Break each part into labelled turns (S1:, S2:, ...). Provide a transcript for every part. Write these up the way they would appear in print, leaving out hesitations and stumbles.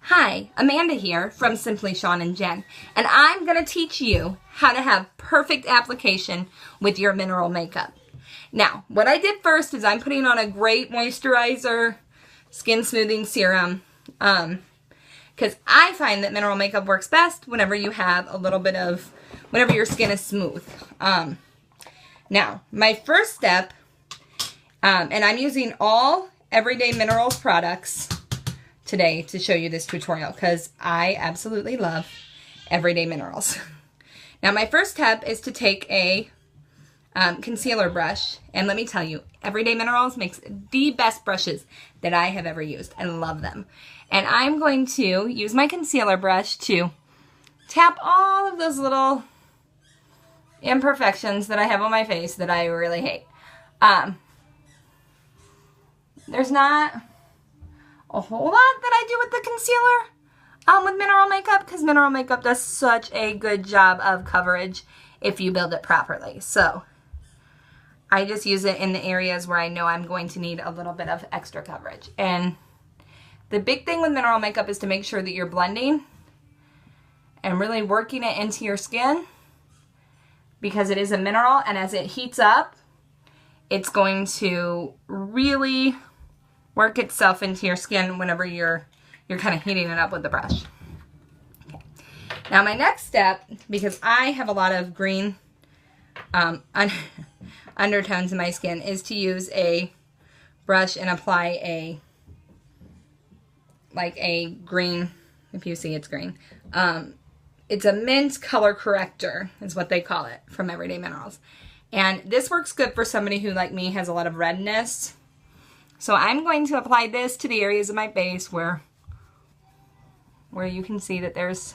S1: Hi, Amanda here from Simply Shawn and Jen, and I'm going to teach you how to have perfect application with your mineral makeup. Now, what I did first is I'm putting on a great moisturizer, skin smoothing serum, because I find that mineral makeup works best whenever you have a little bit of, whenever your skin is smooth. Now, my first step, and I'm using all Everyday Minerals products today to show you this tutorial because I absolutely love Everyday Minerals. Now my first step is to take a concealer brush, and let me tell you, Everyday Minerals makes the best brushes that I have ever used. I love them. And I'm going to use my concealer brush to tap all of those little imperfections that I have on my face that I really hate. There's not a whole lot that I do with the concealer with mineral makeup, because mineral makeup does such a good job of coverage if you build it properly. So I just use it in the areas where I know I'm going to need a little bit of extra coverage. And the big thing with mineral makeup is to make sure that you're blending and really working it into your skin, because it is a mineral, and as it heats up, it's going to really work itself into your skin whenever you're kind of heating it up with the brush. Okay. Now my next step, because I have a lot of green undertones in my skin, is to use a brush and apply like a green, if you see it's green. It's a mint color corrector is what they call it from Everyday Minerals. And this works good for somebody who, like me, has a lot of redness. So I'm going to apply this to the areas of my face where you can see that there's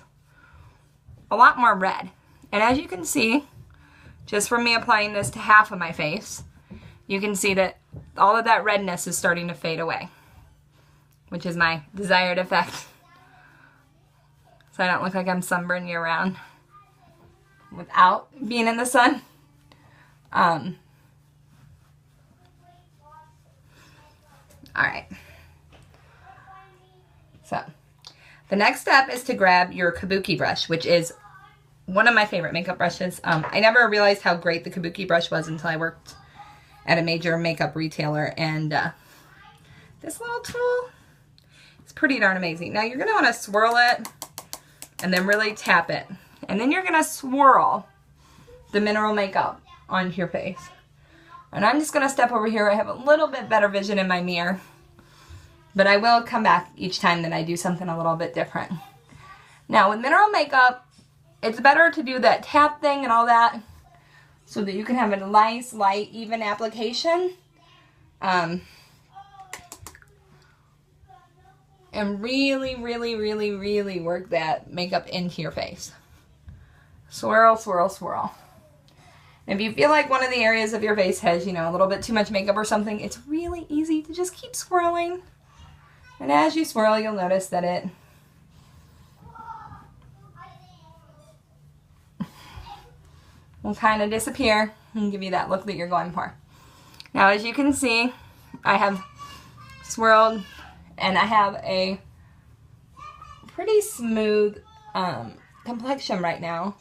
S1: a lot more red. And as you can see, just from me applying this to half of my face, you can see that all of that redness is starting to fade away, which is my desired effect. So I don't look like I'm sunburned year round without being in the sun. Alright, so the next step is to grab your Kabuki brush, which is one of my favorite makeup brushes. I never realized how great the Kabuki brush was until I worked at a major makeup retailer, and this little tool is pretty darn amazing. Now you're going to want to swirl it and then really tap it, and then you're going to swirl the mineral makeup onto your face. And I'm just going to step over here. I have a little bit better vision in my mirror, but I will come back each time that I do something a little bit different. Now with mineral makeup, it's better to do that tap thing and all that so that you can have a nice, light, even application. And really, really, really, really work that makeup into your face. Swirl, swirl, swirl. If you feel like one of the areas of your face has, you know, a little bit too much makeup or something, it's really easy to just keep swirling. And as you swirl, you'll notice that it will kind of disappear and give you that look that you're going for. Now, as you can see, I have swirled, and I have a pretty smooth complexion right now.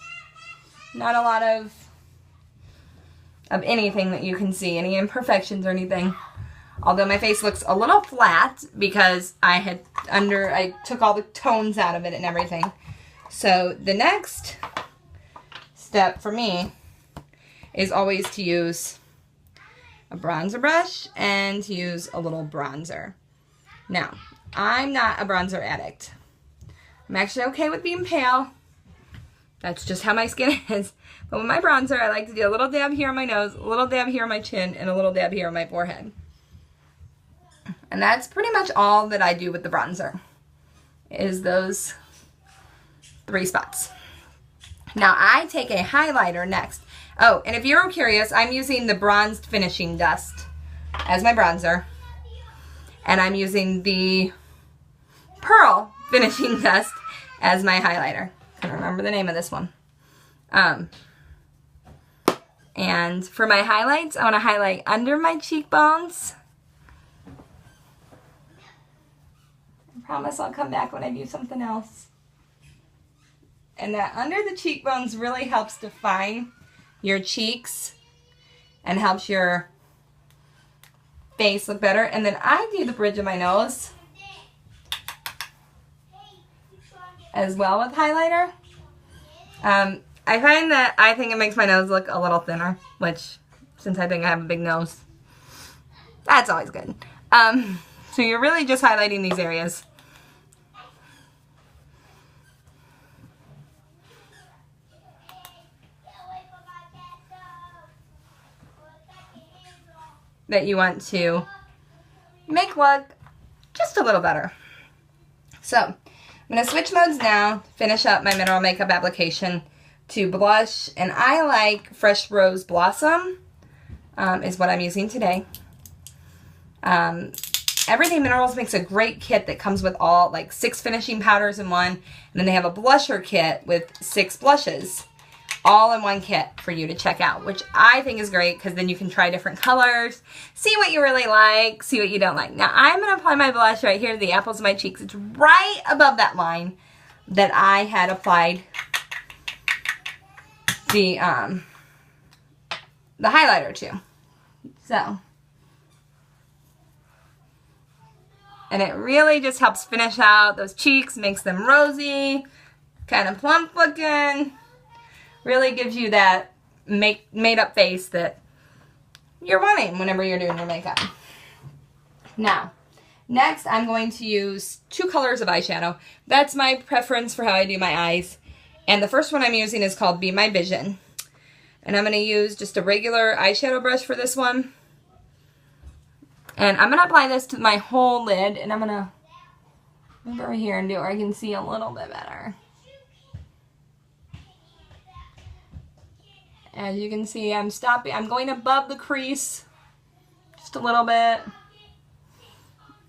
S1: Not a lot of anything that you can see, any imperfections or anything. Although my face looks a little flat because I took all the tones out of it and everything. So the next step for me is always to use a bronzer brush and to use a little bronzer. Now, I'm not a bronzer addict. I'm actually okay with being pale. That's just how my skin is. But with my bronzer, I like to do a little dab here on my nose, a little dab here on my chin, and a little dab here on my forehead. And that's pretty much all that I do with the bronzer, is those 3 spots. Now I take a highlighter next. Oh, and if you're curious, I'm using the Bronzed Finishing Dust as my bronzer. And I'm using the Pearl Finishing Dust as my highlighter. I can't remember the name of this one. And for my highlights, I want to highlight under my cheekbones Promise I'll come back when I do something else. And that under the cheekbones really helps define your cheeks and helps your face look better. And then I do the bridge of my nose as well with highlighter. I find that I think it makes my nose look a little thinner, which, since I think I have a big nose, that's always good. So you're really just highlighting these areas. That you want to make look just a little better. So I'm going to switch modes now, finish up my mineral makeup application to blush, and I like Fresh Rose Blossom is what I'm using today. Everything Minerals makes a great kit that comes with all, like 6 finishing powders in one, and then they have a blusher kit with 6 blushes, all in one kit for you to check out, which I think is great because then you can try different colors, see what you really like, see what you don't like. Now I'm going to apply my blush right here to the apples of my cheeks. It's right above that line that I had applied the highlighter to. So, and it really just helps finish out those cheeks, makes them rosy, kind of plump looking. Really gives you that made up face that you're wanting whenever you're doing your makeup. Now, next I'm going to use 2 colors of eyeshadow. That's my preference for how I do my eyes. And the first one I'm using is called Be My Vision. And I'm going to use just a regular eyeshadow brush for this one. And I'm going to apply this to my whole lid. And I'm going to move over here and do it where I can see a little bit better. As you can see, I'm going above the crease just a little bit.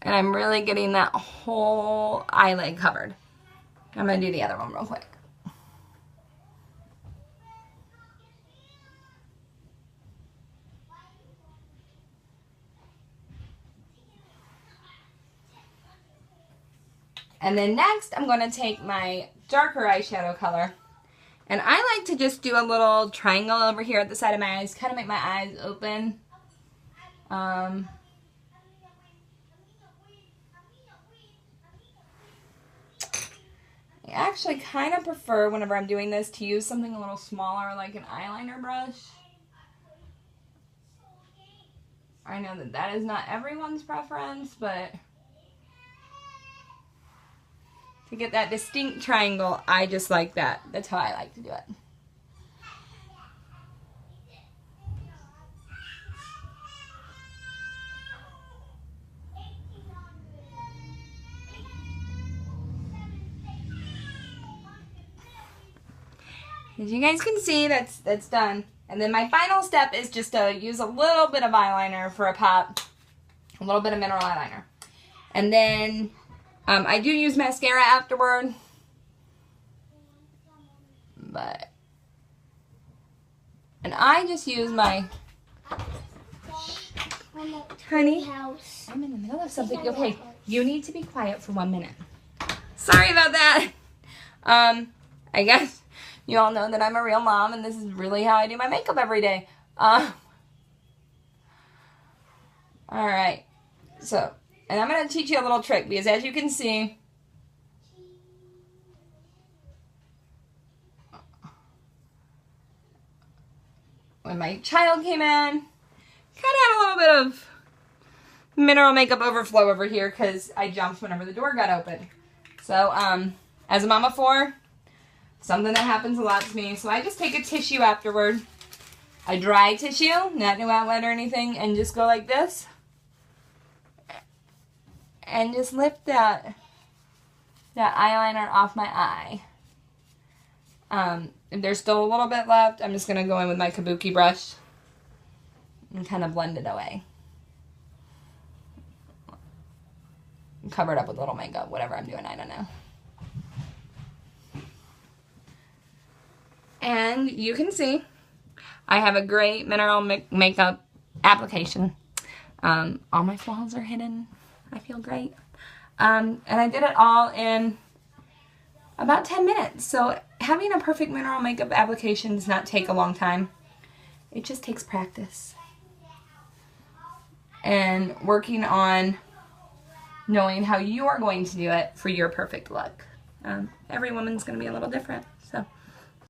S1: And I'm really getting that whole eyelid covered. I'm going to do the other one real quick. And then next, I'm going to take my darker eyeshadow color. And I like to just do a little triangle over here at the side of my eyes, kind of make my eyes open. I actually kind of prefer, whenever I'm doing this, to use something a little smaller, like an eyeliner brush. I know that that is not everyone's preference, but to get that distinct triangle, I just like that. That's how I like to do it. As you guys can see, that's done. And then my final step is just to use a little bit of eyeliner for a pop. A little bit of mineral eyeliner. And then I do use mascara afterward. And I just use my... Honey, I'm in the middle of something. Okay, you need to be quiet for 1 minute. Sorry about that. I guess you all know that I'm a real mom, and this is really how I do my makeup every day. Alright, so, and I'm going to teach you a little trick, because as you can see, when my child came in, kind of had a little bit of mineral makeup overflow over here, because I jumped whenever the door got open. So, as a mom of 4, something that happens a lot to me, so I just take a tissue afterward, a dry tissue, not no outlet or anything, and just go like this. And just lift that eyeliner off my eye. If there's still a little bit left, I'm just going to go in with my kabuki brush and kind of blend it away. Cover it up with a little makeup, whatever I'm doing, I don't know. And you can see I have a great mineral makeup application. All my flaws are hidden. I feel great. And I did it all in about 10 minutes. So having a perfect mineral makeup application does not take a long time. It just takes practice. And working on knowing how you are going to do it for your perfect look. Every woman's going to be a little different. So